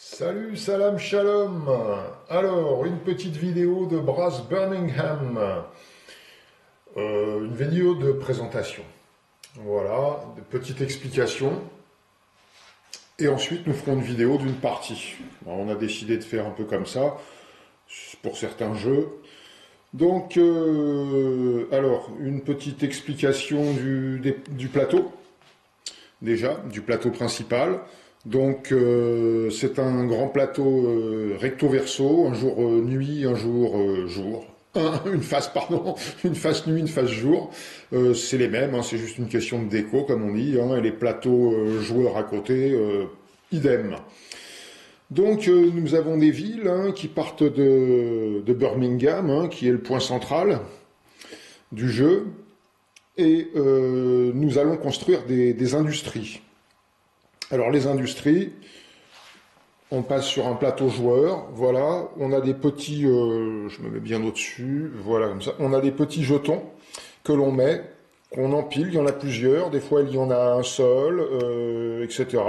Salut, salam, shalom. Alors, une petite vidéo de Brass Birmingham. Une vidéo de présentation. Voilà, de petites explications. Et ensuite, nous ferons une vidéo d'une partie. Alors, on a décidé de faire un peu comme ça, pour certains jeux. Donc, alors, une petite explication du plateau. Déjà, du plateau principal. Donc c'est un grand plateau recto-verso, un jour nuit, un jour jour. Une face, pardon, une face nuit, une face jour. C'est les mêmes, hein, c'est juste une question de déco, comme on dit, hein, et les plateaux joueurs à côté, idem. Donc nous avons des villes hein, qui partent de Birmingham, hein, qui est le point central du jeu, et nous allons construire des industries. Alors les industries, on passe sur un plateau joueur, voilà, on a des petits, je me mets bien au-dessus, voilà comme ça, on a des petits jetons que l'on met, qu'on empile, il y en a plusieurs, des fois il y en a un seul, etc.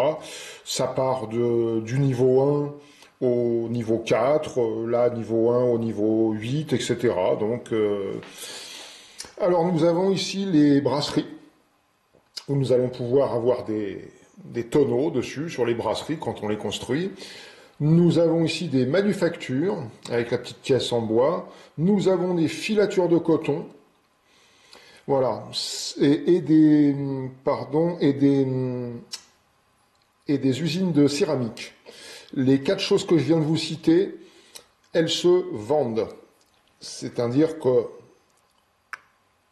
Ça part du niveau 1 au niveau 4, là niveau 1 au niveau 8, etc. Donc, alors nous avons ici les brasseries, où nous allons pouvoir avoir des tonneaux dessus, sur les brasseries, quand on les construit. Nous avons ici des manufactures, avec la petite caisse en bois. Nous avons des filatures de coton. Voilà. Et des usines de céramique. Les quatre choses que je viens de vous citer, elles se vendent. C'est-à-dire que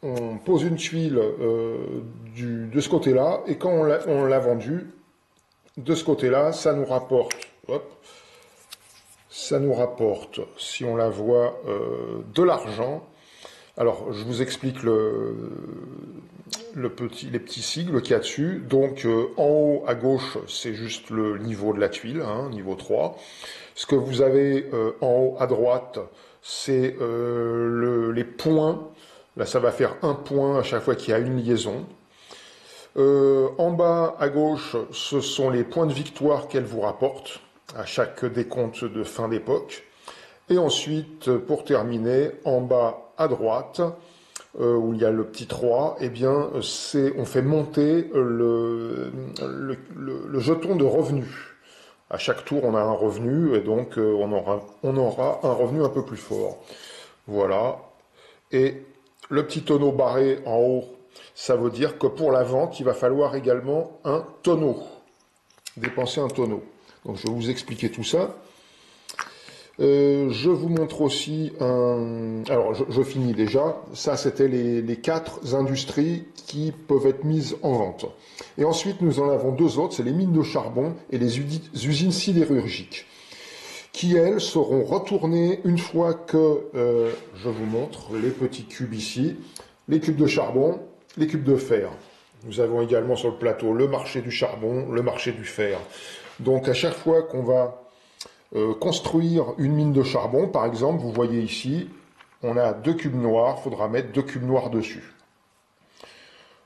on pose une tuile de ce côté-là, et quand on l'a vendue, de ce côté-là, ça nous rapporte, hop, ça nous rapporte, si on la voit, de l'argent. Alors, je vous explique les petits sigles qu'il y a dessus. Donc, en haut à gauche, c'est juste le niveau de la tuile, hein, niveau 3. Ce que vous avez en haut à droite, c'est les points. Là, ça va faire un point à chaque fois qu'il y a une liaison. En bas à gauche, ce sont les points de victoire qu'elle vous rapporte à chaque décompte de fin d'époque. Et ensuite, pour terminer, en bas à droite, où il y a le petit 3, eh bien, on fait monter le jeton de revenu. À chaque tour, on a un revenu, et donc on aura un revenu un peu plus fort. Voilà. Et le petit tonneau barré en haut, ça veut dire que pour la vente, il va falloir également un tonneau. Dépenser un tonneau. Donc je vais vous expliquer tout ça. Je vous montre aussi un... Alors je finis déjà. Ça c'était les quatre industries qui peuvent être mises en vente. Et ensuite nous en avons deux autres, c'est les mines de charbon et les usines sidérurgiques, qui elles seront retournées une fois que, je vous montre les petits cubes ici, les cubes de charbon, les cubes de fer. Nous avons également sur le plateau le marché du charbon, le marché du fer. Donc à chaque fois qu'on va construire une mine de charbon, par exemple, vous voyez ici, on a deux cubes noirs, il faudra mettre deux cubes noirs dessus.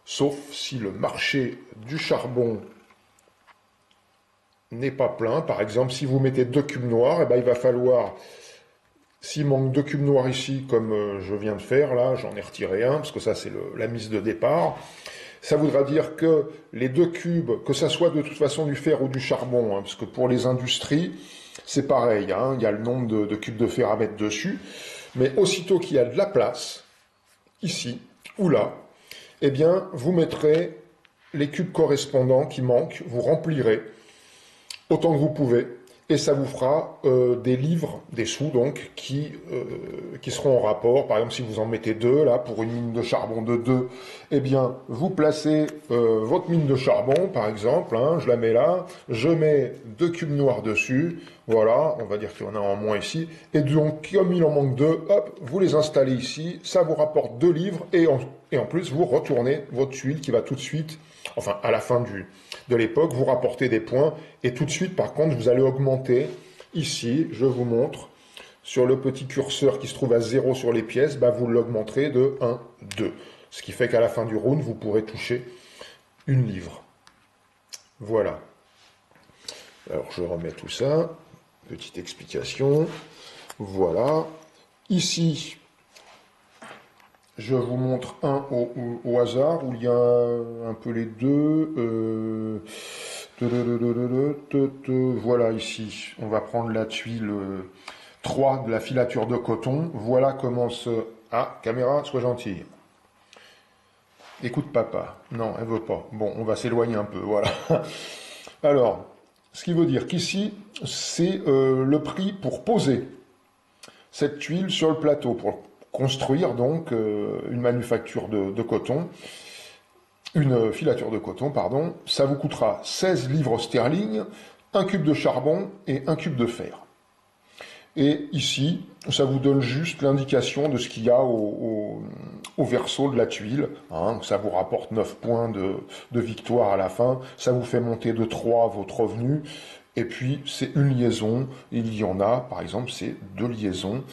Sauf si le marché du charbon n'est pas plein. Par exemple, si vous mettez deux cubes noirs, eh ben, il va falloir, s'il manque deux cubes noirs ici, comme je viens de faire, là, j'en ai retiré un, parce que ça c'est la mise de départ. Ça voudra dire que les deux cubes, que ça soit de toute façon du fer ou du charbon, hein, parce que pour les industries, c'est pareil, hein, il y a le nombre de cubes de fer à mettre dessus, mais aussitôt qu'il y a de la place, ici ou là, eh bien, vous mettrez les cubes correspondants qui manquent, vous remplirez autant que vous pouvez, et ça vous fera des livres, des sous donc, qui seront en rapport. Par exemple, si vous en mettez deux, là, pour une mine de charbon de 2, eh bien, vous placez votre mine de charbon, par exemple, hein, je la mets là, je mets deux cubes noirs dessus, voilà, on va dire qu'il y en a en moins ici, et donc, comme il en manque deux, hop, vous les installez ici, ça vous rapporte 2 livres, et en plus, vous retournez votre tuile qui va tout de suite, enfin, à la fin de l'époque, vous rapportez des points, et tout de suite, par contre, vous allez augmenter, ici, je vous montre, sur le petit curseur qui se trouve à 0 sur les pièces, bah, vous l'augmenterez de 1, 2. Ce qui fait qu'à la fin du round, vous pourrez toucher une livre. Voilà. Alors, je remets tout ça. Petite explication. Voilà. Ici, je vous montre un au hasard où il y a un peu les deux. Voilà ici. On va prendre la tuile 3 de la filature de coton. Voilà comment se... Ah, caméra, sois gentille. Écoute papa. Non, elle veut pas. Bon, on va s'éloigner un peu, voilà. Alors, ce qui veut dire qu'ici, c'est le prix pour poser cette tuile sur le plateau, pour construire donc une manufacture de coton, une filature de coton, pardon. Ça vous coûtera 16 livres sterling, un cube de charbon et un cube de fer. Et ici, ça vous donne juste l'indication de ce qu'il y a au verso de la tuile. Hein. Ça vous rapporte 9 points de victoire à la fin. Ça vous fait monter de 3 votre revenu. Et puis, c'est une liaison. Il y en a, par exemple, c'est 2 liaisons.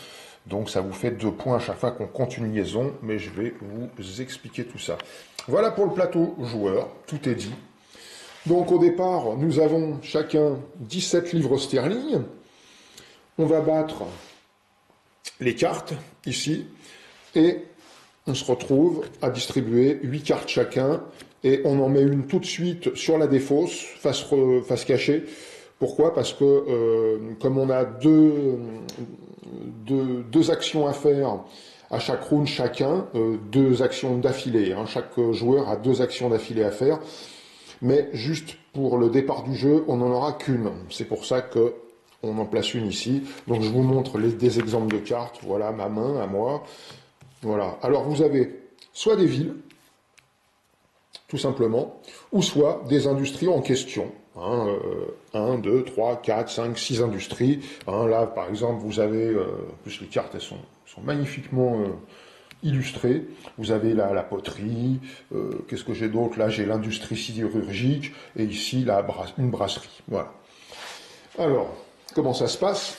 Donc, ça vous fait 2 points à chaque fois qu'on compte une liaison. Mais je vais vous expliquer tout ça. Voilà pour le plateau joueur. Tout est dit. Donc, au départ, nous avons chacun 17 livres sterling. On va battre les cartes, ici, et on se retrouve à distribuer 8 cartes chacun, et on en met une tout de suite sur la défausse, face cachée. Pourquoi? Parce que comme on a deux actions à faire à chaque round chacun, 2 actions d'affilée, hein, chaque joueur a 2 actions d'affilée à faire, mais juste pour le départ du jeu, on n'en aura qu'une. C'est pour ça que on en place une ici. Donc je vous montre des exemples de cartes. Voilà ma main à moi. Voilà. Alors vous avez soit des villes, tout simplement, ou soit des industries en question. 1, 2, 3, 4, 5, 6 industries. Hein, là, par exemple, vous avez, plus les cartes, elles sont magnifiquement illustrées. Vous avez la poterie. Qu'est-ce que j'ai d'autre? Là, j'ai l'industrie sidérurgique. Et ici, une brasserie. Voilà. Alors, comment ça se passe?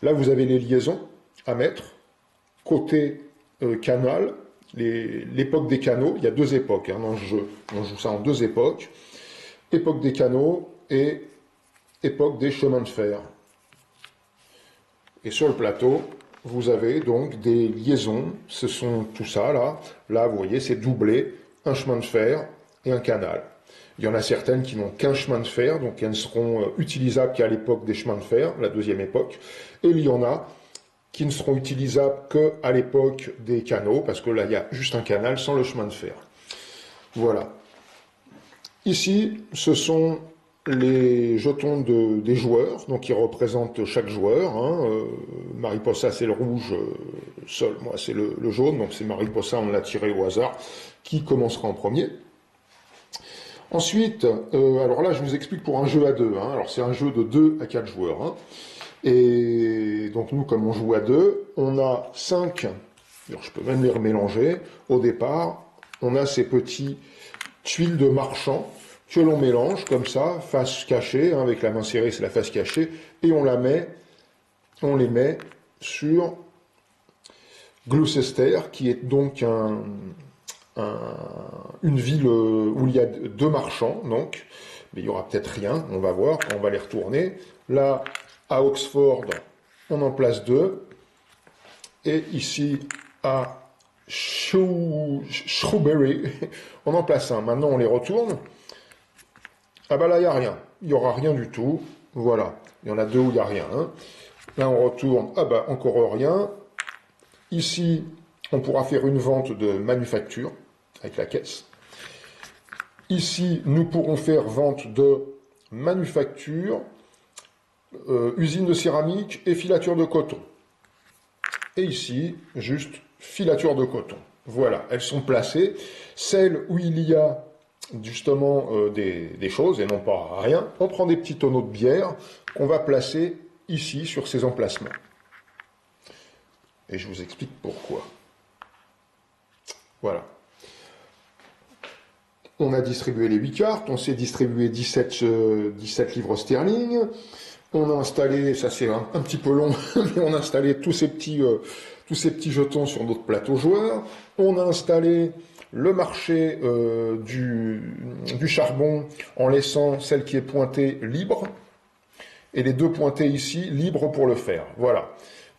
Là, vous avez les liaisons à mettre. Côté canal, l'époque des canaux, il y a 2 époques hein, dans ce jeu. On joue ça en 2 époques. Époque des canaux et époque des chemins de fer. Et sur le plateau, vous avez donc des liaisons. Ce sont tout ça là. Là, vous voyez, c'est doublé. Un chemin de fer et un canal. Il y en a certaines qui n'ont qu'un chemin de fer, donc elles ne seront utilisables qu'à l'époque des chemins de fer, la 2e époque. Et il y en a qui ne seront utilisables qu'à l'époque des canaux, parce que là, il y a juste un canal sans le chemin de fer. Voilà. Ici, ce sont les jetons des joueurs, donc qui représentent chaque joueur. Hein. Mariposa, c'est le rouge, Sol, moi, c'est le jaune, donc c'est Mariposa, on l'a tiré au hasard, qui commencera en premier. Ensuite, alors là, je vous explique pour un jeu à 2. Hein. Alors, c'est un jeu de 2 à 4 joueurs. Hein. Et donc, nous, comme on joue à 2, on a 5. Alors, je peux même les remélanger. Au départ, on a ces petits tuiles de marchand que l'on mélange comme ça, face cachée. Hein, avec la main serrée, c'est la face cachée. Et on les met sur Gloucester, qui est donc une ville où il y a 2 marchands, donc, mais il y aura peut-être rien, on va voir, on va les retourner. Là, à Oxford, on en place 2, et ici, à Shrewsbury, on en place 1. Maintenant, on les retourne. Ah bah là, il n'y a rien, il n'y aura rien du tout, voilà. Il y en a 2 où il n'y a rien. Hein. Là, on retourne, ah bah, encore rien. Ici, on pourra faire une vente de manufacture, avec la caisse. Ici, nous pourrons faire vente de manufacture, usine de céramique et filature de coton. Et ici, juste filature de coton. Voilà, elles sont placées. Celles où il y a justement des choses et non pas rien, on prend des petits tonneaux de bière qu'on va placer ici sur ces emplacements. Et je vous explique pourquoi. Voilà. On a distribué les 8 cartes, on s'est distribué 17 livres sterling, on a installé, ça c'est un petit peu long, mais on a installé tous ces petits jetons sur notre plateau joueur, on a installé le marché du charbon en laissant celle qui est pointée libre, et les deux pointés ici, libres pour le faire. Voilà.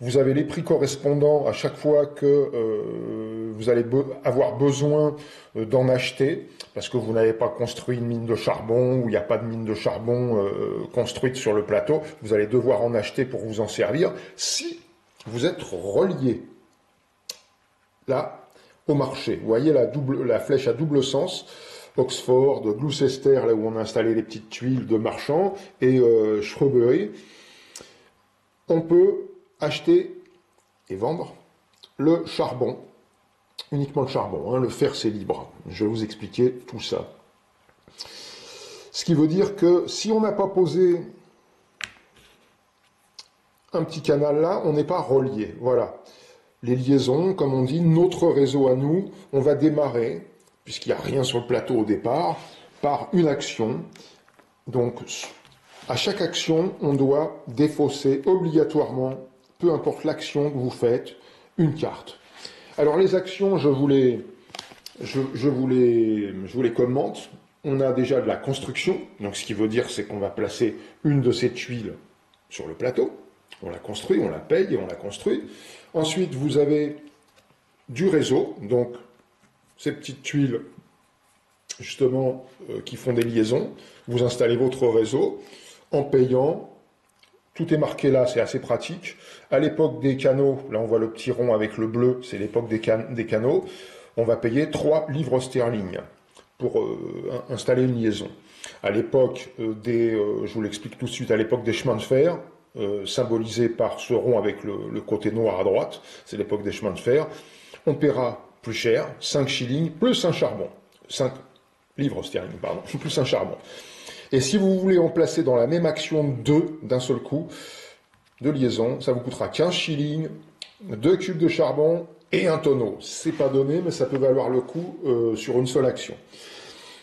Vous avez les prix correspondants à chaque fois que vous allez avoir besoin d'en acheter, parce que vous n'avez pas construit une mine de charbon, ou il n'y a pas de mine de charbon construite sur le plateau. Vous allez devoir en acheter pour vous en servir, si vous êtes relié, là, au marché. Vous voyez la flèche à double sens, Oxford, Gloucester, là où on a installé les petites tuiles de marchands, et Shrewsbury. On peut acheter et vendre le charbon, uniquement le charbon, hein, le fer c'est libre. Je vais vous expliquer tout ça. Ce qui veut dire que si on n'a pas posé un petit canal là, on n'est pas relié. Voilà. Les liaisons, comme on dit, notre réseau à nous, on va démarrer, puisqu'il n'y a rien sur le plateau au départ, par une action. Donc, à chaque action, on doit défausser obligatoirement, peu importe l'action que vous faites, une carte. Alors les actions, je vous les commente. On a déjà de la construction, donc ce qui veut dire c'est qu'on va placer une de ces tuiles sur le plateau. On la construit, on la paye et on la construit. Ensuite, vous avez du réseau, donc ces petites tuiles justement qui font des liaisons. Vous installez votre réseau en payant. Tout est marqué là, c'est assez pratique. À l'époque des canaux, là on voit le petit rond avec le bleu, c'est l'époque des canaux, on va payer 3 livres sterling pour installer une liaison. À l'époque je vous l'explique tout de suite, à l'époque des chemins de fer, symbolisé par ce rond avec le côté noir à droite, c'est l'époque des chemins de fer, on paiera plus cher, 5 shillings plus un charbon, 5 livres sterling, pardon, plus un charbon. Et si vous voulez en placer dans la même action deux d'un seul coup, de liaison, ça vous coûtera 15 shillings, 2 cubes de charbon et un tonneau. C'est pas donné, mais ça peut valoir le coup sur une seule action.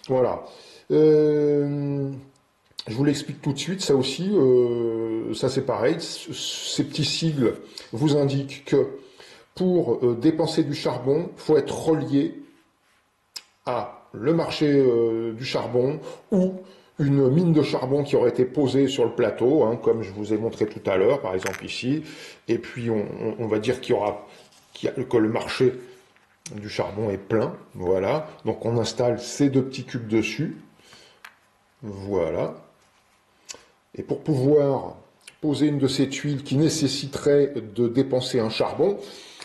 Voilà. Je vous l'explique tout de suite, ça aussi, ça c'est pareil. Ces petits sigles vous indiquent que pour dépenser du charbon, il faut être relié à le marché du charbon ou une mine de charbon qui aurait été posée sur le plateau, hein, comme je vous ai montré tout à l'heure, par exemple ici, et puis on va dire que le marché du charbon est plein, voilà, donc on installe ces deux petits cubes dessus, voilà, et pour pouvoir poser une de ces tuiles qui nécessiterait de dépenser un charbon,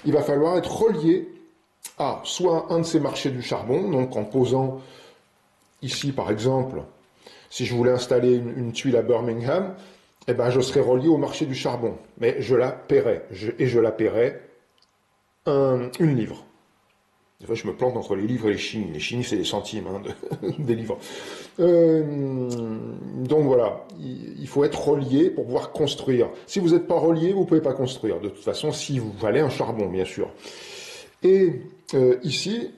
il va falloir être relié à soit un de ces marchés du charbon, donc en posant ici par exemple, si je voulais installer une tuile à Birmingham, eh ben, je serais relié au marché du charbon. Mais je la paierais. Et je la paierais une livre. Des fois, je me plante entre les livres et les shillings. Les shillings, c'est des centimes hein, des livres. Donc voilà, il faut être relié pour pouvoir construire. Si vous n'êtes pas relié, vous ne pouvez pas construire. De toute façon, si vous valez un charbon, bien sûr. Et ici,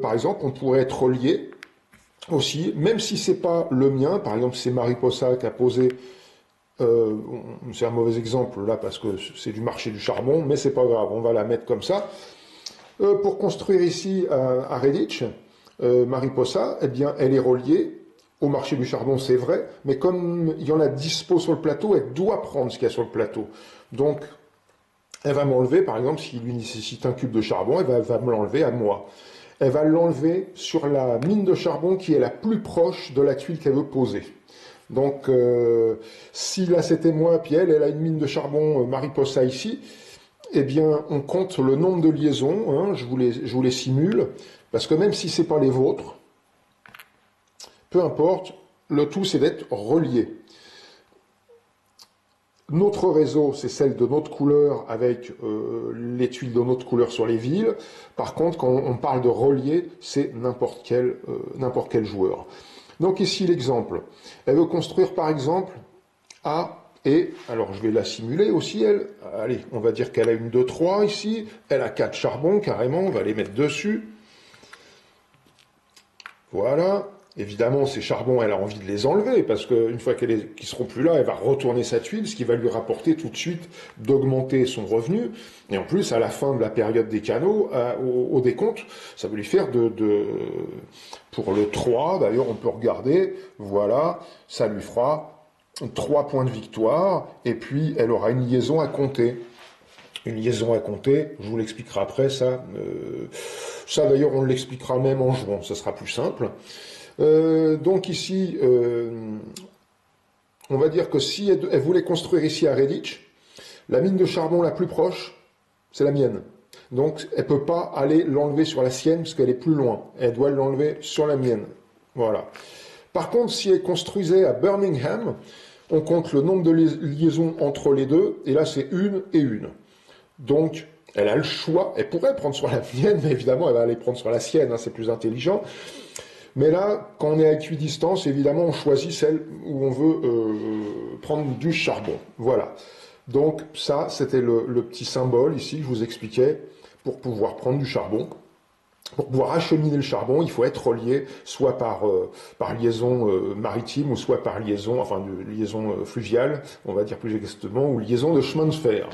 par exemple, on pourrait être relié aussi, même si c'est pas le mien, par exemple c'est Mariposa qui a posé, c'est un mauvais exemple là parce que c'est du marché du charbon, mais c'est pas grave, on va la mettre comme ça. Pour construire ici à Redditch, Mariposa, eh bien elle est reliée au marché du charbon, c'est vrai, mais comme il y en a dispo sur le plateau, elle doit prendre ce qu'il y a sur le plateau. Donc elle va m'enlever, par exemple, s'il lui nécessite un cube de charbon, elle va me l'enlever à moi. Elle va l'enlever sur la mine de charbon qui est la plus proche de la tuile qu'elle veut poser. Donc, si là c'était moi, puis elle a une mine de charbon Mariposa ici, eh bien, on compte le nombre de liaisons, hein, je vous les simule, parce que même si c'est pas les vôtres, peu importe, le tout c'est d'être relié. Notre réseau, c'est celle de notre couleur avec les tuiles de notre couleur sur les villes. Par contre, quand on parle de relier, c'est n'importe quel joueur. Donc ici, l'exemple. Elle veut construire, par exemple, et, alors je vais la simuler aussi, elle. Allez, on va dire qu'elle a une 2, 3 ici. Elle a 4 charbons, carrément, on va les mettre dessus. Voilà. Évidemment, ces charbons, elle a envie de les enlever, parce qu'une fois qu'ils seront plus là, elle va retourner sa tuile, ce qui va lui rapporter tout de suite d'augmenter son revenu. Et en plus, à la fin de la période des canaux, au décompte, ça va lui faire pour le 3, d'ailleurs, on peut regarder, voilà, ça lui fera 3 points de victoire, et puis elle aura une liaison à compter. Une liaison à compter, je vous l'expliquerai après, ça. Ça d'ailleurs, on l'expliquera même en jouant, ça sera plus simple. Donc ici, on va dire que si elle voulait construire ici à Redditch, la mine de charbon la plus proche, c'est la mienne. Donc elle ne peut pas aller l'enlever sur la sienne, parce qu'elle est plus loin. Elle doit l'enlever sur la mienne. Voilà. Par contre, si elle construisait à Birmingham, on compte le nombre de liaisons entre les deux, et là c'est une et une. Donc, elle a le choix, elle pourrait prendre sur la mienne, mais évidemment, elle va aller prendre sur la sienne, hein, c'est plus intelligent. Mais là, quand on est à équidistance, évidemment, on choisit celle où on veut prendre du charbon. Voilà. Donc, ça, c'était le petit symbole ici que je vous expliquais pour pouvoir prendre du charbon. Pour pouvoir acheminer le charbon, il faut être relié soit par liaison maritime ou soit par liaison, enfin, de liaison fluviale, on va dire plus exactement, ou liaison de chemin de fer.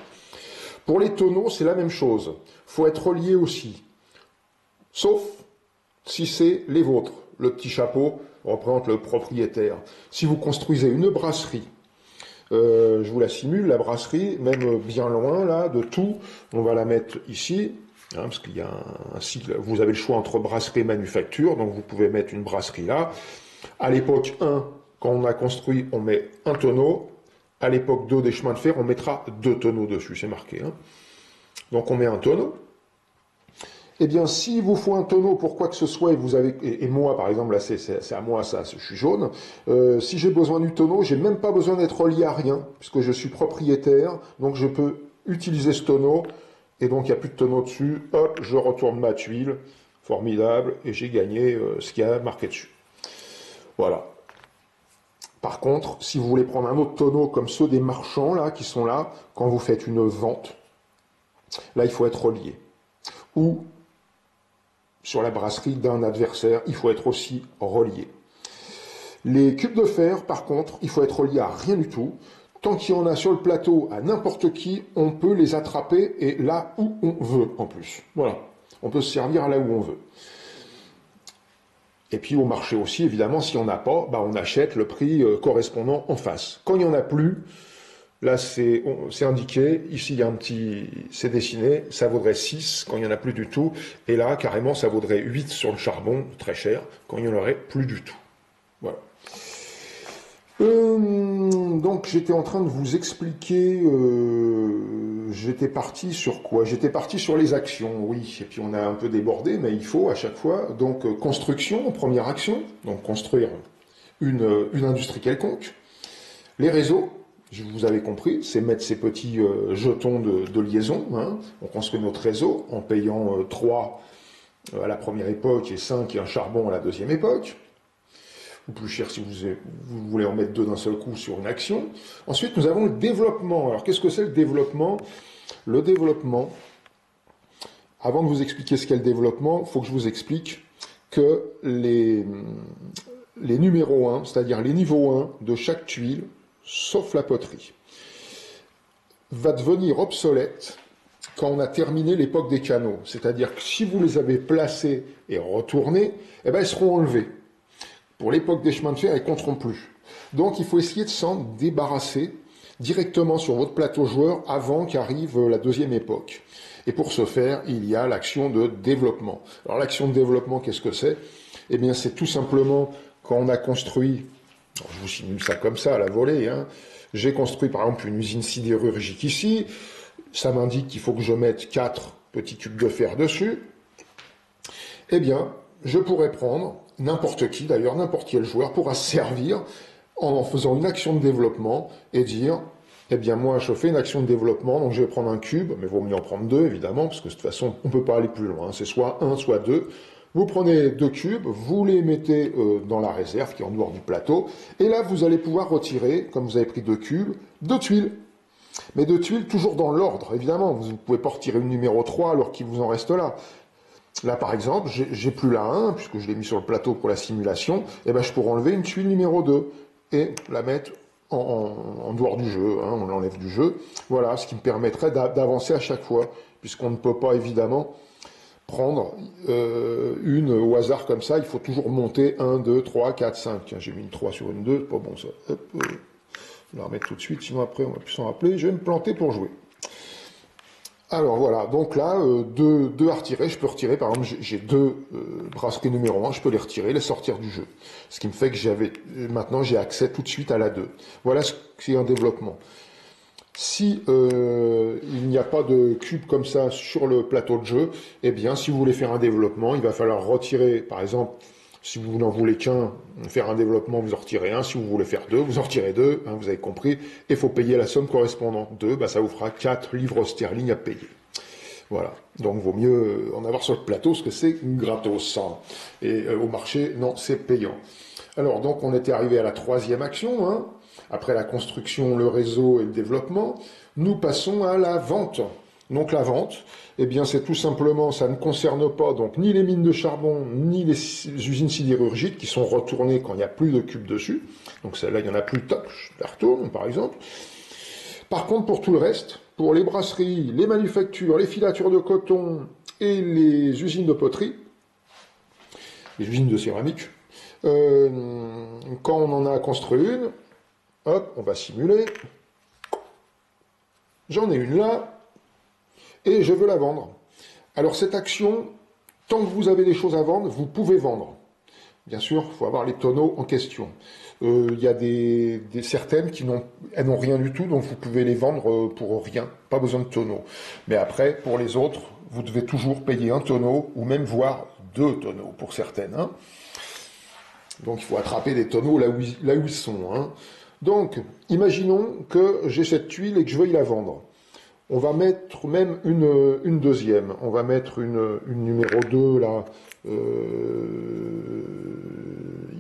Pour les tonneaux, c'est la même chose. Il faut être relié aussi. Sauf si c'est les vôtres. Le petit chapeau représente le propriétaire. Si vous construisez une brasserie, je vous la simule, la brasserie, même bien loin là, de tout, on va la mettre ici, hein, parce qu'il y a un cycle, vous avez le choix entre brasserie et manufacture, donc vous pouvez mettre une brasserie là. À l'époque 1, quand on a construit, on met un tonneau. À l'époque 2 des chemins de fer, on mettra 2 tonneaux dessus, c'est marqué. Hein. Donc on met un tonneau. Eh bien, s'il vous faut un tonneau pour quoi que ce soit, et vous avez, et moi par exemple, là c'est à moi ça, je suis jaune, si j'ai besoin du tonneau, j'ai même pas besoin d'être relié à rien, puisque je suis propriétaire, donc je peux utiliser ce tonneau, et donc il n'y a plus de tonneau dessus, hop, je retourne ma tuile, formidable, et j'ai gagné ce qu'il y a marqué dessus. Voilà. Par contre, si vous voulez prendre un autre tonneau comme ceux des marchands là, qui sont là, quand vous faites une vente, là il faut être relié. Ou sur la brasserie d'un adversaire, il faut être aussi relié. Les cubes de fer, par contre, il faut être relié à rien du tout. Tant qu'il y en a sur le plateau à n'importe qui, on peut les attraper et là où on veut en plus. Voilà, on peut se servir là où on veut. Et puis au marché aussi, évidemment, si on n'a pas, bah on achète le prix correspondant en face. Quand il n'y en a plus, là c'est indiqué, ici il y a un petit, c'est dessiné, ça vaudrait 6 quand il n'y en a plus du tout, et là carrément ça vaudrait 8 sur le charbon, très cher, quand il n'y en aurait plus du tout. Voilà. Donc j'étais en train de vous expliquer, j'étais parti sur quoi? J'étais parti sur les actions, oui, et puis on a un peu débordé, mais il faut à chaque fois, donc construction, première action, donc construire une industrie quelconque, les réseaux, vous avez compris, c'est mettre ces petits jetons de liaison, hein. On construit notre réseau en payant 3 à la première époque et 5 et un charbon à la deuxième époque, ou plus cher si vous voulez en mettre 2 d'un seul coup sur une action. Ensuite, nous avons le développement. Alors, qu'est-ce que c'est le développement? Le développement, avant de vous expliquer ce qu'est le développement, il faut que je vous explique que les numéros 1, c'est-à-dire les niveaux 1 de chaque tuile, sauf la poterie, va devenir obsolète quand on a terminé l'époque des canaux. C'est-à-dire que si vous les avez placés et retournés, eh ben, ils seront enlevés. Pour l'époque des chemins de fer, ils ne compteront plus. Donc il faut essayer de s'en débarrasser directement sur votre plateau joueur avant qu'arrive la deuxième époque. Et pour ce faire, il y a l'action de développement. Alors l'action de développement, qu'est-ce que c'est? Eh bien c'est tout simplement quand on a construit, je vous simule ça comme ça à la volée, hein, j'ai construit par exemple une usine sidérurgique ici, ça m'indique qu'il faut que je mette 4 petits cubes de fer dessus. Eh bien, je pourrais prendre n'importe qui, d'ailleurs, n'importe quel joueur pourra se servir en faisant une action de développement et dire, eh bien moi je fais une action de développement, donc je vais prendre un cube, mais il vaut mieux en prendre 2 évidemment, parce que de toute façon on ne peut pas aller plus loin, c'est soit 1, soit 2. Vous prenez 2 cubes, vous les mettez dans la réserve qui est en dehors du plateau, et là vous allez pouvoir retirer, comme vous avez pris 2 cubes, 2 tuiles. Mais 2 tuiles toujours dans l'ordre, évidemment, vous ne pouvez pas retirer une numéro 3 alors qu'il vous en reste là. Là, par exemple, j'ai plus la 1, puisque je l'ai mis sur le plateau pour la simulation, et ben je pourrais enlever une tuile numéro 2 et la mettre en dehors du jeu, hein, on l'enlève du jeu. Voilà, ce qui me permettrait d'avancer à chaque fois, puisqu'on ne peut pas évidemment prendre une au hasard comme ça, il faut toujours monter 1, 2, 3, 4, 5. Tiens, j'ai mis une 3 sur une 2, c'est pas bon ça. Hop, Je vais la remettre tout de suite, sinon après on va plus s'en rappeler. Je vais me planter pour jouer. Alors voilà, donc là, deux à retirer. Je peux retirer, par exemple, j'ai deux brasseries numéro 1, je peux les retirer, les sortir du jeu. Ce qui me fait que maintenant j'ai accès tout de suite à la 2. Voilà ce qui est un développement. Si il n'y a pas de cube comme ça sur le plateau de jeu, eh bien, si vous voulez faire un développement, il va falloir retirer, par exemple, si vous n'en voulez qu'un, faire un développement, vous en retirez un. Si vous voulez faire deux, vous en retirez deux, hein, vous avez compris. Et il faut payer la somme correspondante. Deux, bah, ça vous fera 4 livres sterling à payer. Voilà. Donc, vaut mieux en avoir sur le plateau, parce que c'est gratos. Hein. Et au marché, non, c'est payant. Alors, donc, on était arrivé à la 3e action, hein. Après la construction, le réseau et le développement, nous passons à la vente. Donc la vente, eh bien c'est tout simplement, ça ne concerne pas donc ni les mines de charbon, ni les usines sidérurgiques qui sont retournées quand il n'y a plus de cubes dessus. Donc celle-là, il n'y en a plus, top, je la retourne par exemple. Par contre, pour tout le reste, pour les brasseries, les manufactures, les filatures de coton et les usines de poterie, les usines de céramique, quand on en a construit une, hop, on va simuler. J'en ai une là, et je veux la vendre. Alors cette action, tant que vous avez des choses à vendre, vous pouvez vendre. Bien sûr, il faut avoir les tonneaux en question. Il y a certaines qui n'ont rien du tout, donc vous pouvez les vendre pour rien, pas besoin de tonneaux. Mais après, pour les autres, vous devez toujours payer un tonneau, ou même voire 2 tonneaux pour certaines. Hein. Donc il faut attraper des tonneaux là où ils sont. Hein. Donc, imaginons que j'ai cette tuile et que je veuille la vendre. On va mettre même une deuxième. On va mettre une numéro 2 là,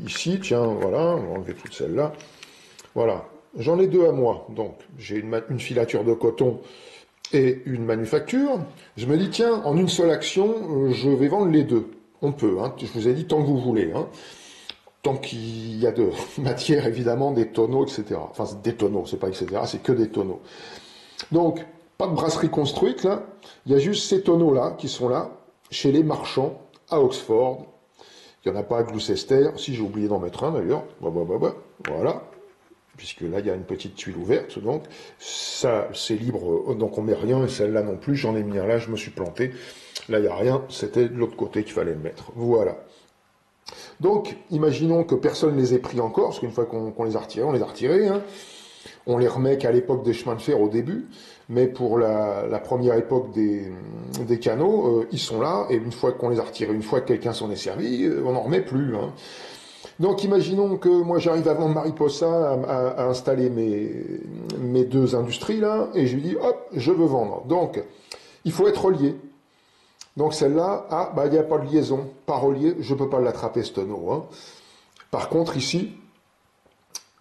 ici, tiens, voilà, on va enlever toute celle-là. Voilà, j'en ai 2 à moi. Donc, j'ai une filature de coton et une manufacture. Je me dis, tiens, en une seule action, je vais vendre les 2. On peut, hein, je vous ai dit tant que vous voulez. Hein. Tant qu'il y a de matière, évidemment, des tonneaux, etc. Enfin, des tonneaux, c'est pas etc., c'est que des tonneaux. Donc, pas de brasserie construite, là. Il y a juste ces tonneaux-là, qui sont là, chez les marchands, à Oxford. Il n'y en a pas à Gloucester. Si, j'ai oublié d'en mettre un, d'ailleurs. Voilà. Puisque là, il y a une petite tuile ouverte, donc. Ça, c'est libre, donc on met rien, et celle-là non plus. J'en ai mis un là, je me suis planté. Là, il n'y a rien. C'était de l'autre côté qu'il fallait le mettre. Voilà. Donc, imaginons que personne ne les ait pris encore, parce qu'une fois qu'on les a retirés, on les a retirés. Hein. On les remet qu'à l'époque des chemins de fer au début, mais pour la première époque des canaux, ils sont là, et une fois qu'on les a retirés, une fois que quelqu'un s'en est servi, on n'en remet plus. Hein. Donc, imaginons que moi j'arrive à vendre Mariposa, à installer mes 2 industries là, et je lui dis, hop, je veux vendre. Donc, il faut être relié. Donc celle-là, il n'y a pas de liaison, pas relié, je ne peux pas l'attraper ce tonneau. Hein. Par contre ici,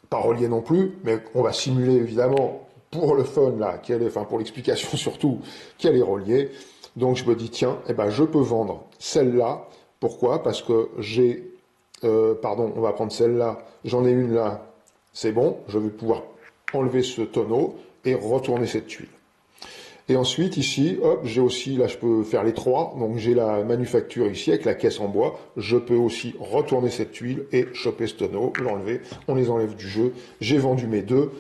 pas relié non plus, mais on va simuler évidemment pour le fun là, pour l'explication surtout, qu'elle est reliée. Donc je me dis tiens, je peux vendre celle-là. Pourquoi? Parce que on va prendre celle-là, j'en ai une là, c'est bon, je vais pouvoir enlever ce tonneau et retourner cette tuile. Et ensuite, ici, hop, j'ai aussi, là, je peux faire les 3. Donc, j'ai la manufacture ici avec la caisse en bois. Je peux aussi retourner cette tuile et choper ce tonneau, l'enlever. On les enlève du jeu. J'ai vendu mes 2.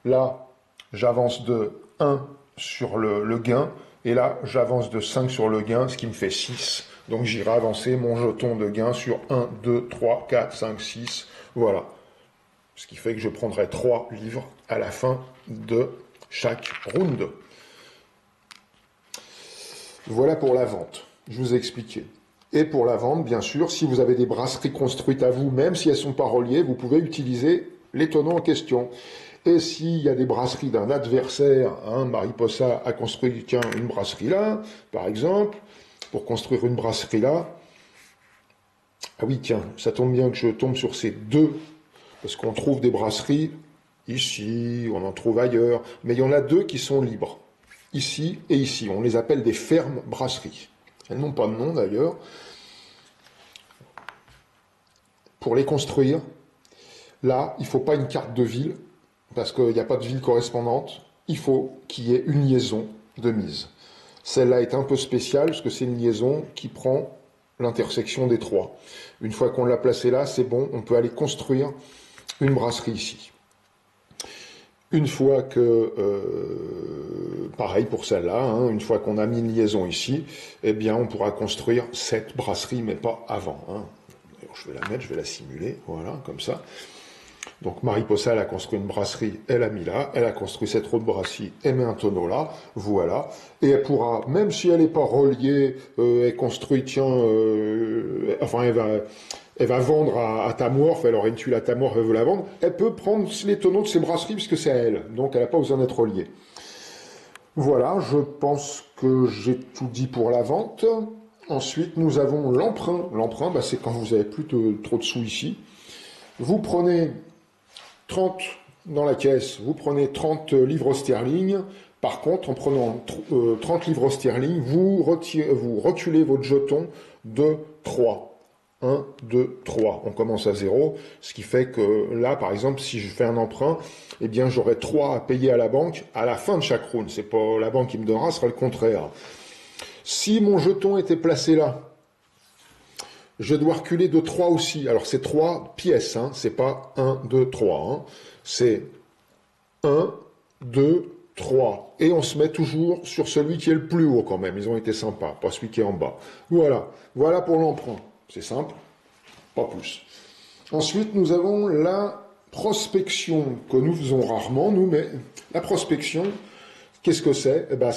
Là, j'avance de 1 sur le gain. Et là, j'avance de 5 sur le gain, ce qui me fait 6. Donc, j'irai avancer mon jeton de gain sur 1, 2, 3, 4, 5, 6. Voilà. Ce qui fait que je prendrai 3 livres à la fin de chaque round. Voilà pour la vente, je vous ai expliqué. Et pour la vente, bien sûr, si vous avez des brasseries construites à vous, même si elles ne sont pas reliées, vous pouvez utiliser les tonneaux en question. Et s'il y a des brasseries d'un adversaire, Mariposa a construit une brasserie là, par exemple, pour construire une brasserie là, ah oui, tiens, ça tombe bien que je tombe sur ces 2, parce qu'on trouve des brasseries ici, on en trouve ailleurs, mais il y en a 2 qui sont libres. Ici et ici. On les appelle des fermes brasseries. Elles n'ont pas de nom d'ailleurs. Pour les construire, là, il ne faut pas une carte de ville, parce qu'il n'y a pas de ville correspondante. Il faut qu'il y ait une liaison de mise. Celle-là est un peu spéciale, parce que c'est une liaison qui prend l'intersection des 3. Une fois qu'on l'a placée là, c'est bon, on peut aller construire une brasserie ici. Une fois que, pareil pour celle-là, hein, une fois qu'on a mis une liaison ici, eh bien on pourra construire cette brasserie, mais pas avant. Hein. Alors, je vais la mettre, je vais la simuler, voilà, comme ça. Donc Mariposa, elle a construit une brasserie, elle a mis là, elle a construit cette autre brasserie, elle met un tonneau là, voilà. Et elle pourra, même si elle n'est pas reliée, elle construit, tiens, enfin elle va vendre à Tamworth, elle aurait une tuile à Tamworth, elle veut la vendre, elle peut prendre les tonneaux de ses brasseries puisque c'est à elle, donc elle n'a pas besoin d'être reliée. Voilà, je pense que j'ai tout dit pour la vente. Ensuite, nous avons l'emprunt. L'emprunt, bah, c'est quand vous avez plus trop de sous ici. Vous prenez 30 dans la caisse, vous prenez 30 livres sterling. Par contre, en prenant 30 livres sterling, vous reculez votre jeton de 3. 1, 2, 3. On commence à 0, ce qui fait que là, par exemple, si je fais un emprunt, eh bien, j'aurai 3 à payer à la banque à la fin de chaque round. C'est pas la banque qui me donnera, ce sera le contraire. Si mon jeton était placé là, je dois reculer de 3 aussi. Alors, c'est 3 pièces, hein. C'est pas 1, 2, 3. Hein. C'est 1, 2, 3. Et on se met toujours sur celui qui est le plus haut quand même. Ils ont été sympas, pas celui qui est en bas. Voilà. Voilà pour l'emprunt. C'est simple, pas plus. Ensuite, nous avons la prospection, que nous faisons rarement, nous, mais la prospection, qu'est-ce que c'est? Eh ben,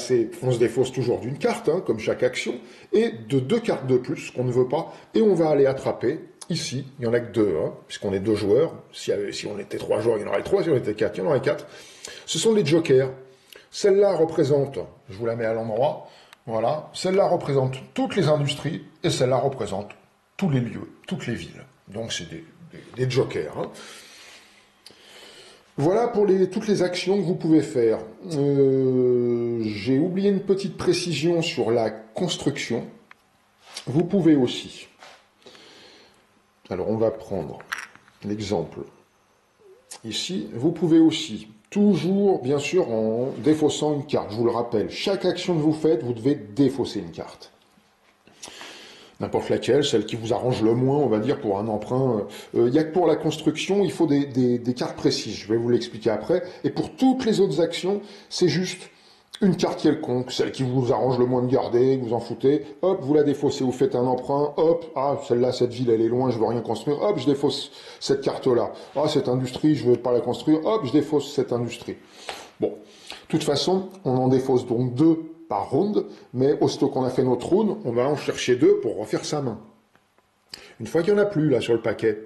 on se défausse toujours d'une carte, hein, comme chaque action, et de 2 cartes de plus, qu'on ne veut pas, et on va aller attraper, ici, il n'y en a que 2, hein, puisqu'on est 2 joueurs, si on était 3 joueurs, il y en aurait 3, si on était 4, il y en aurait 4. Ce sont les jokers. Celle-là représente, je vous la mets à l'endroit, voilà, celle-là représente toutes les industries, et celle-là représente tous les lieux, toutes les villes. Donc c'est des jokers. Hein. Voilà pour toutes les actions que vous pouvez faire. J'ai oublié une petite précision sur la construction. Vous pouvez aussi. Alors on va prendre l'exemple. Ici, vous pouvez aussi, toujours bien sûr en défaussant une carte. Je vous le rappelle, chaque action que vous faites, vous devez défausser une carte. N'importe laquelle, celle qui vous arrange le moins, on va dire, pour un emprunt. Il n'y a que pour la construction, il faut des cartes précises. Je vais vous l'expliquer après. Et pour toutes les autres actions, c'est juste une carte quelconque, celle qui vous arrange le moins de garder, vous en foutez. Hop, vous la défaussez, vous faites un emprunt. Hop, ah, celle-là, cette ville, elle est loin, je veux rien construire. Hop, je défausse cette carte-là. Ah, cette industrie, je veux pas la construire. Hop, je défausse cette industrie. Bon, de toute façon, on en défausse donc 2 par round, mais aussitôt qu'on a fait notre round, on va en chercher 2 pour refaire sa main. Une fois qu'il n'y en a plus là sur le paquet,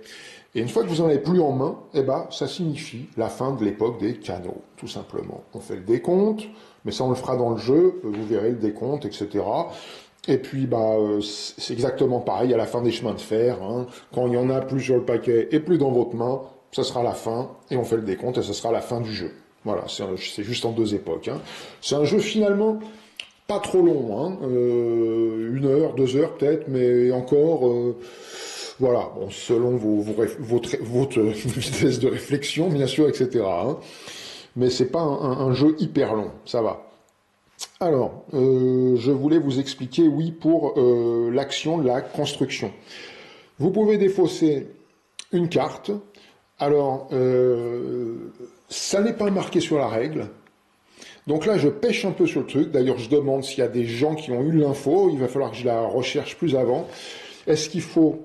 et une fois que vous n'en avez plus en main, eh ben, ça signifie la fin de l'époque des canaux, tout simplement. On fait le décompte, mais ça on le fera dans le jeu, vous verrez le décompte, etc. Et puis bah, c'est exactement pareil à la fin des chemins de fer, hein. Quand il n'y en a plus sur le paquet et plus dans votre main, ça sera la fin, et on fait le décompte, et ce sera la fin du jeu. Voilà, c'est juste en 2 époques. Hein. C'est un jeu finalement pas trop long, hein, 1 heure, 2 heures peut-être, mais encore, voilà, bon, selon votre vitesse de réflexion, bien sûr, etc. Hein. Mais c'est pas un jeu hyper long, ça va. Alors, je voulais vous expliquer, oui, pour l'action de la construction. Vous pouvez défausser une carte. Alors, ça n'est pas marqué sur la règle. Donc là, je pêche un peu sur le truc. D'ailleurs, je demande s'il y a des gens qui ont eu l'info. Il va falloir que je la recherche plus avant. Est-ce qu'il faut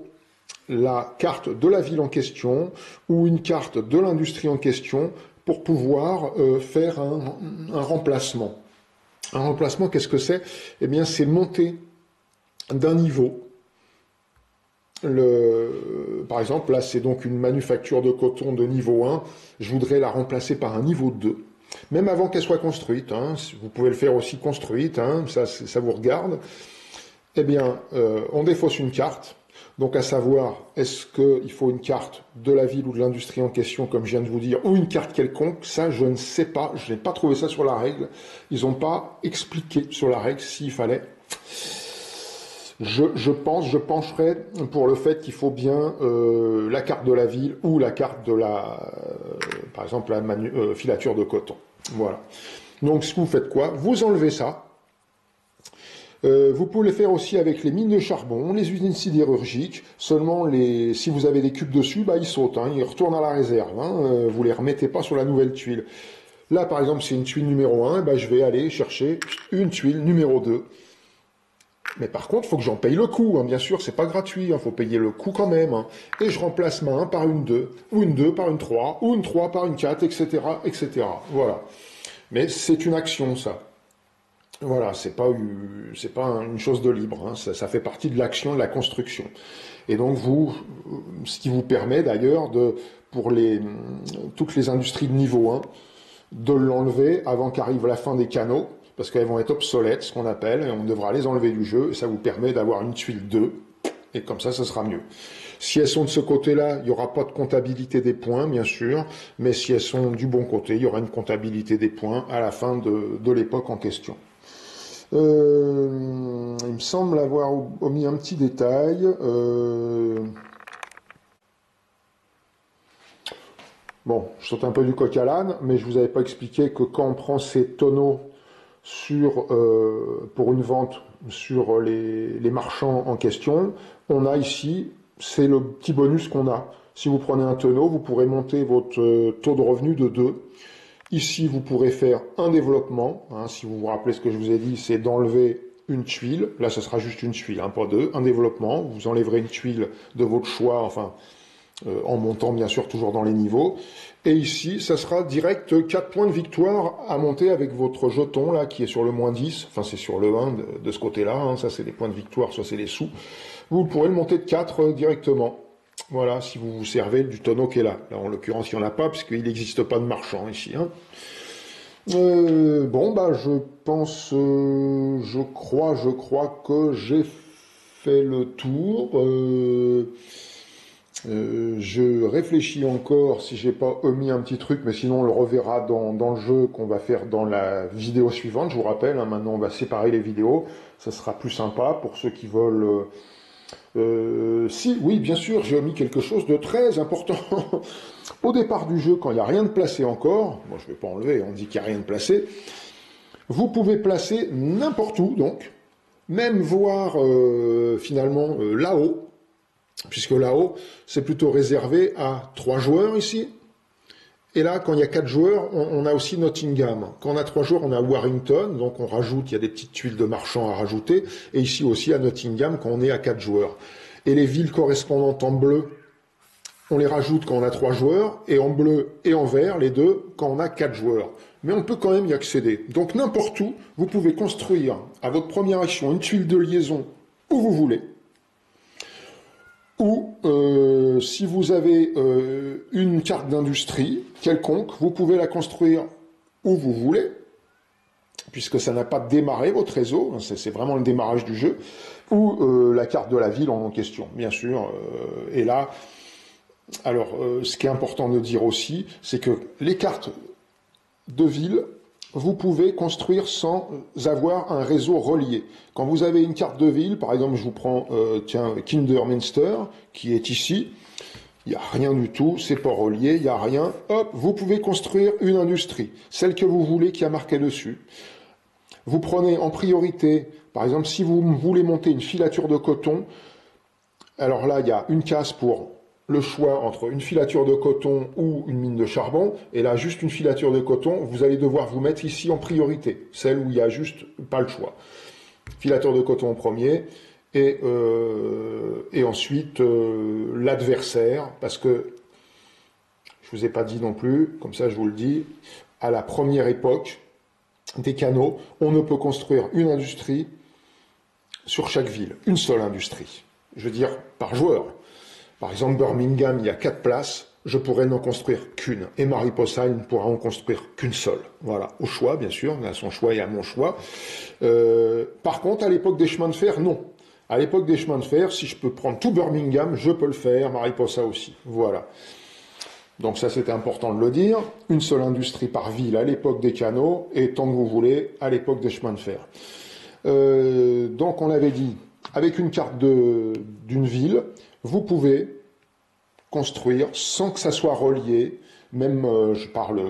la carte de la ville en question ou une carte de l'industrie en question pour pouvoir faire un remplacement? Un remplacement, qu'est-ce que c'est? Eh bien, c'est monter d'un niveau. Par exemple, là, c'est donc une manufacture de coton de niveau 1. Je voudrais la remplacer par un niveau 2. Même avant qu'elle soit construite, hein, vous pouvez le faire aussi construite, hein, ça vous regarde. Eh bien, on défausse une carte. Donc, à savoir, est-ce qu'il faut une carte de la ville ou de l'industrie en question, comme je viens de vous dire, ou une carte quelconque? Ça, je ne sais pas. Je n'ai pas trouvé ça sur la règle. Ils n'ont pas expliqué sur la règle s'il fallait. Je pencherais pour le fait qu'il faut bien la carte de la ville ou la carte de par exemple, la filature de coton. Voilà. Donc, ce que vous faites quoi? Vous enlevez ça. Vous pouvez le faire aussi avec les mines de charbon, les usines sidérurgiques. Seulement, si vous avez des cubes dessus, bah, ils sautent, hein, ils retournent à la réserve. Hein, vous les remettez pas sur la nouvelle tuile. Là, par exemple, c'est une tuile numéro 1, ben, je vais aller chercher une tuile numéro 2. Mais par contre, il faut que j'en paye le coût, hein. Bien sûr, c'est pas gratuit, il faut payer le coût quand même, hein. Et je remplace ma 1 par une 2, ou une 2 par une 3, ou une 3 par une 4, etc., etc. Voilà. Mais c'est une action, ça. Voilà, c'est pas une chose de libre, hein. Ça fait partie de l'action, de la construction. Et donc ce qui vous permet d'ailleurs pour toutes les industries de niveau 1, de l'enlever avant qu'arrive la fin des canaux, parce qu'elles vont être obsolètes, ce qu'on appelle, et on devra les enlever du jeu, et ça vous permet d'avoir une tuile 2, et comme ça sera mieux. Si elles sont de ce côté-là, il n'y aura pas de comptabilité des points, bien sûr, mais si elles sont du bon côté, il y aura une comptabilité des points à la fin de l'époque en question. Il me semble avoir omis un petit détail. Bon, je saute un peu du coq à l'âne, mais je ne vous avais pas expliqué que quand on prend ces tonneaux pour une vente sur les marchands en question, on a ici, c'est le petit bonus qu'on a. Si vous prenez un tonneau, vous pourrez monter votre taux de revenu de 2. Ici, vous pourrez faire un développement. Hein, si vous vous rappelez ce que je vous ai dit, c'est d'enlever une tuile. Là, ce sera juste une tuile, hein, pas deux. Un développement, vous enlèverez une tuile de votre choix, enfin, en montant bien sûr toujours dans les niveaux. Et ici, ça sera direct 4 points de victoire à monter avec votre jeton là qui est sur le moins 10. Enfin, c'est sur le 1 de ce côté-là. Hein, ça, c'est les points de victoire, soit c'est les sous. Vous pourrez le monter de 4 directement. Voilà, si vous vous servez du tonneau qui est là. Là, en l'occurrence, il n'y en a pas, puisqu'il n'existe pas de marchand ici. Hein. Bon, bah, je pense, je crois que j'ai fait le tour. Je réfléchis encore si j'ai pas omis un petit truc, mais sinon on le reverra dans le jeu qu'on va faire dans la vidéo suivante. Je vous rappelle, hein, maintenant on va séparer les vidéos, ça sera plus sympa pour ceux qui veulent. Si, oui, bien sûr, j'ai omis quelque chose de très important. Au départ du jeu, quand il n'y a rien de placé encore, moi je ne vais pas enlever, on dit qu'il n'y a rien de placé, vous pouvez placer n'importe où, donc, même voir finalement là-haut, puisque là-haut, c'est plutôt réservé à 3 joueurs ici. Et là, quand il y a 4 joueurs, on a aussi Nottingham. Quand on a 3 joueurs, on a Warrington, donc on rajoute, il y a des petites tuiles de marchands à rajouter. Et ici aussi à Nottingham, quand on est à 4 joueurs. Et les villes correspondantes en bleu, on les rajoute quand on a 3 joueurs, et en bleu et en vert, les deux, quand on a 4 joueurs. Mais on peut quand même y accéder. Donc n'importe où, vous pouvez construire à votre première action une tuile de liaison où vous voulez. Ou si vous avez une carte d'industrie quelconque, vous pouvez la construire où vous voulez, puisque ça n'a pas démarré votre réseau, c'est vraiment le démarrage du jeu, ou la carte de la ville en question, bien sûr. Et là, alors, ce qui est important de dire aussi, c'est que les cartes de ville, vous pouvez construire sans avoir un réseau relié. Quand vous avez une carte de ville, par exemple, je vous prends Kinderminster, qui est ici, il n'y a rien du tout, c'est pas relié, il n'y a rien. Hop, vous pouvez construire une industrie, celle que vous voulez qui a marqué dessus. Vous prenez en priorité, par exemple, si vous voulez monter une filature de coton, alors là, il y a une case pour le choix entre une filature de coton ou une mine de charbon, et là, juste une filature de coton, vous allez devoir vous mettre ici en priorité, celle où il n'y a juste pas le choix. Filature de coton en premier, et ensuite l'adversaire, parce que, je ne vous ai pas dit non plus, comme ça je vous le dis, à la première époque des canaux, on ne peut construire une industrie sur chaque ville, une seule industrie, je veux dire par joueur. Par exemple, Birmingham, il y a 4 places, je pourrais n'en construire qu'une. Et Mariposa, il ne pourra en construire qu'une seule. Voilà, au choix, bien sûr, à son choix et à mon choix. Par contre, à l'époque des chemins de fer, non. À l'époque des chemins de fer, si je peux prendre tout Birmingham, je peux le faire, Mariposa aussi. Voilà. Donc ça, c'était important de le dire. Une seule industrie par ville à l'époque des canaux, et tant que vous voulez, à l'époque des chemins de fer. Donc, on l'avait dit, avec une carte d'une ville, vous pouvez construire sans que ça soit relié, même, je parle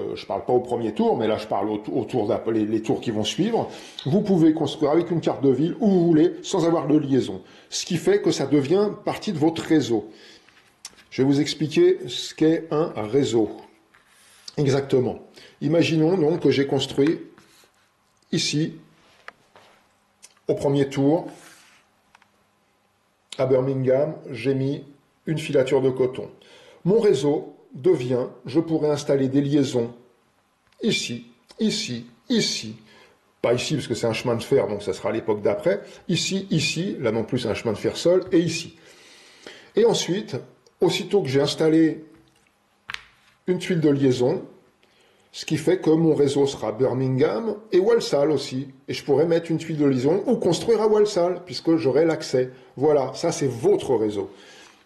pas au premier tour, mais là je parle au tour les tours qui vont suivre, vous pouvez construire avec une carte de ville où vous voulez, sans avoir de liaison. Ce qui fait que ça devient partie de votre réseau. Je vais vous expliquer ce qu'est un réseau. Exactement. Imaginons donc que j'ai construit ici, au premier tour, à Birmingham, j'ai mis une filature de coton. Mon réseau devient, je pourrais installer des liaisons ici, ici, ici. Pas ici parce que c'est un chemin de fer, donc ça sera à l'époque d'après. Ici, ici, là non plus c'est un chemin de fer seul, et ici. Et ensuite, aussitôt que j'ai installé une tuile de liaison, ce qui fait que mon réseau sera Birmingham et Walsall aussi. Et je pourrais mettre une tuile de liaison ou construire à Walsall, puisque j'aurai l'accès. Voilà, ça c'est votre réseau.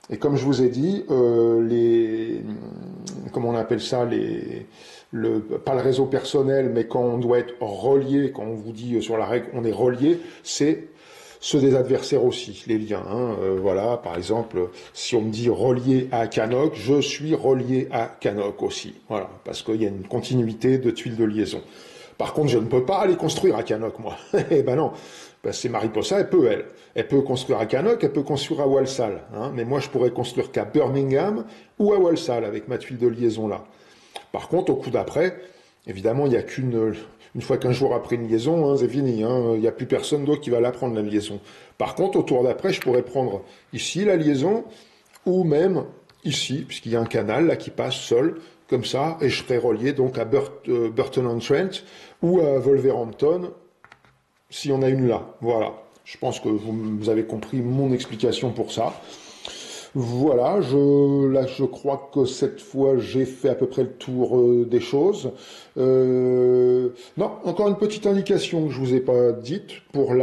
Et comme je vous ai dit, comment on appelle ça, pas le réseau personnel, mais quand on doit être relié, quand on vous dit sur la règle, on est relié, c'est ceux des adversaires aussi, les liens. Voilà, par exemple, si on me dit relié à Canok, je suis relié à Canok aussi. Voilà, parce qu'il y a une continuité de tuiles de liaison. Par contre, je ne peux pas aller construire à Canok, moi. Eh ben non, ben, c'est Mariposa, elle peut, elle. Elle peut construire à Canok, elle peut construire à Walsall. Mais moi, je pourrais construire qu'à Birmingham ou à Walsall avec ma tuile de liaison là. Par contre, au coup d'après, évidemment, il n'y a une fois qu'un jour après une liaison, c'est fini. Il n'y a plus personne d'autre qui va la prendre, la liaison. Par contre, au tour d'après, je pourrais prendre ici la liaison, ou même ici, puisqu'il y a un canal là qui passe seul, comme ça, et je serai relié donc à Burton-on-Trent ou à Wolverhampton, si on a une là. Voilà. Je pense que vous avez compris mon explication pour ça. Voilà, là je crois que cette fois j'ai fait à peu près le tour des choses. Non, encore une petite indication que je vous ai pas dite pour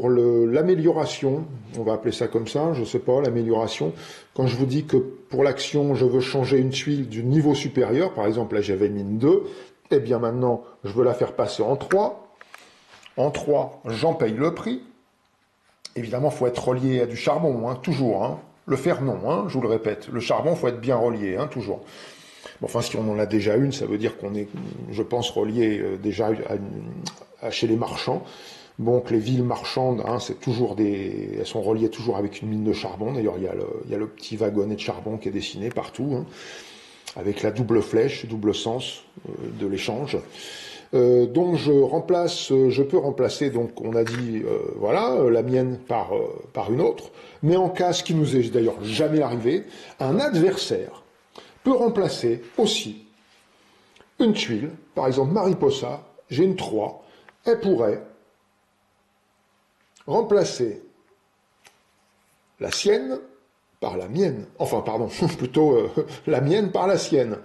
l'amélioration, on va appeler ça comme ça, je sais pas, l'amélioration. Quand je vous dis que pour l'action je veux changer une tuile du niveau supérieur, par exemple là j'avais mis une 2, et bien maintenant je veux la faire passer en 3. En 3, j'en paye le prix. Évidemment, il faut être relié à du charbon, toujours. Le fer, non, je vous le répète. Le charbon, il faut être bien relié, toujours. Bon, enfin, si on en a déjà une, ça veut dire qu'on est, je pense, relié déjà chez les marchands. Donc, les villes marchandes, c'est toujours elles sont reliées toujours avec une mine de charbon. D'ailleurs, il y a le petit wagonnet de charbon qui est dessiné partout, avec la double flèche, double sens de l'échange. Donc je peux remplacer, donc on a dit, voilà, la mienne par une autre, mais en cas, ce qui nous est d'ailleurs jamais arrivé, un adversaire peut remplacer aussi une tuile, par exemple Mariposa, j'ai une 3, elle pourrait remplacer la sienne par la mienne, enfin pardon, plutôt la mienne par la sienne.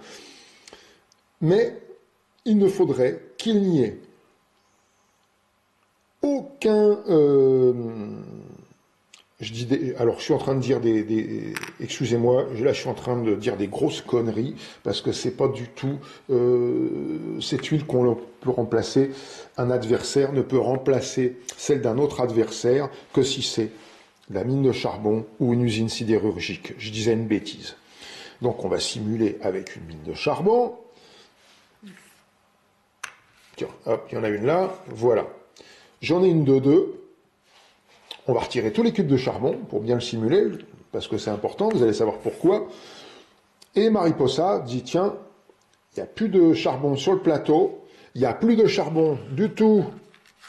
Mais il ne faudrait qu'il n'y ait aucun... alors, je suis en train de dire excusez-moi, là, je suis en train de dire des grosses conneries, parce que c'est pas du tout cette huile qu'on peut remplacer. Un adversaire ne peut remplacer celle d'un autre adversaire que si c'est la mine de charbon ou une usine sidérurgique. Je disais une bêtise. Donc, on va simuler avec une mine de charbon. Tiens, hop, il y en a une là, voilà. J'en ai une de 2. On va retirer tous les cubes de charbon pour bien le simuler, parce que c'est important, vous allez savoir pourquoi. Et Mariposa dit, tiens, il n'y a plus de charbon sur le plateau, il n'y a plus de charbon du tout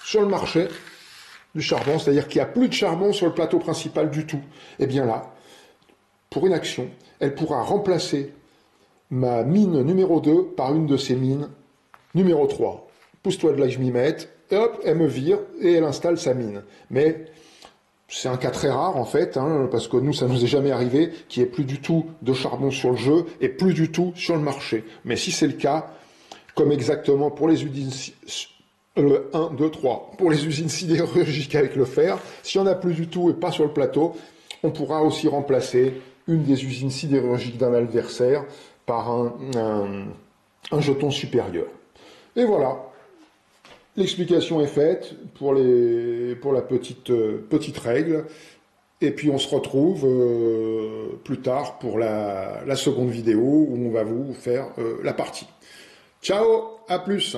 sur le marché du charbon, c'est-à-dire qu'il n'y a plus de charbon sur le plateau principal du tout. Et bien là, pour une action, elle pourra remplacer ma mine numéro 2 par une de ses mines numéro 3. Pousse-toi de là que je m'y mette, et hop, elle me vire et elle installe sa mine. Mais c'est un cas très rare en fait, parce que nous, ça nous est jamais arrivé qu'il n'y ait plus du tout de charbon sur le jeu et plus du tout sur le marché. Mais si c'est le cas, comme exactement pour les usines, 1, 2, 3, pour les usines sidérurgiques avec le fer, si on n'a plus du tout et pas sur le plateau, on pourra aussi remplacer une des usines sidérurgiques d'un adversaire par un jeton supérieur. Et voilà. L'explication est faite pour la petite règle. Et puis on se retrouve plus tard pour la seconde vidéo où on va vous faire la partie. Ciao, à plus.